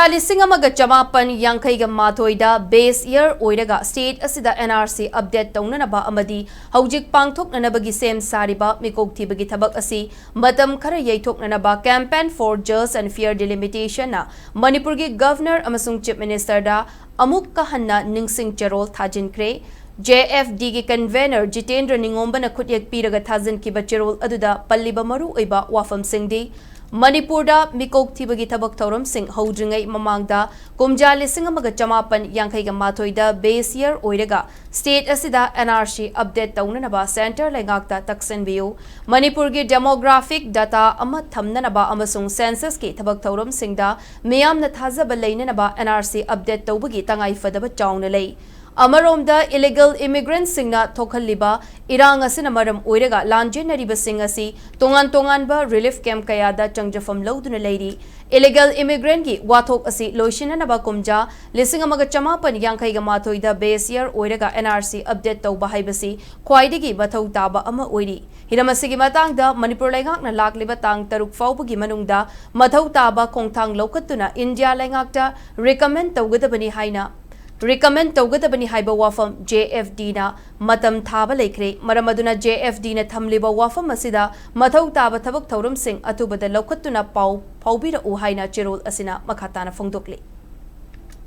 Kumja lising amaga chamapan yankaiga mathoida base year oiraga state asida NRC update taunanaba amadi haujik pangthoknanabagi sem sariba mikokthibagi thabak asi matam khara yaithoknanaba campaign for just and fair delimitation na Manipur gi governor Amasung chief minister da Amuk ka Hanna Ningshing Cherol Thajinkhre JFD gi convener Jitendra Ningomba na khutyak piraga Thajinkhre Cherol aduda palliba maru oiba wafam singdi Manipur da mikok thibagi thabak thoram sing hodringai mamangda kumja lising amaga chamapan yankaiga mathoida base year oiraga state asida NRC update taunanaba center lengakta taksenbiu Manipur gi demographic data ama thamnanaba amasung census ki thabak thoram singda miyamna thajaba leinanaba NRC update tawbagi tangai fadaba chauna lei Amaromda illegal immigrants singna thokhalliba irang asina maram oiraga lanjenariba sing asi tongan ba relief camp kayada changjafam loduna leiri illegal immigrant gi wathok asi loishinanaba kumja lising amaga chamapan yankaiga mathoida base year oiraga NRC update tawba haibasi khwaidigi bathau taba ama oiri hiramasigi matangda Manipur lengakna lakliba tang taruk faubagi manungda mathau taba khongthang lokatuna India lengakta recommend tawgadabani haina Recommend tawgadabani haiba wafam JFD na matam thaba laikre maramaduna JFD na thamliba wafam asida mathau taba thabak thauram sing atubada lokhatuna pau phaubira u haina Cherol asina makhatana phongdokli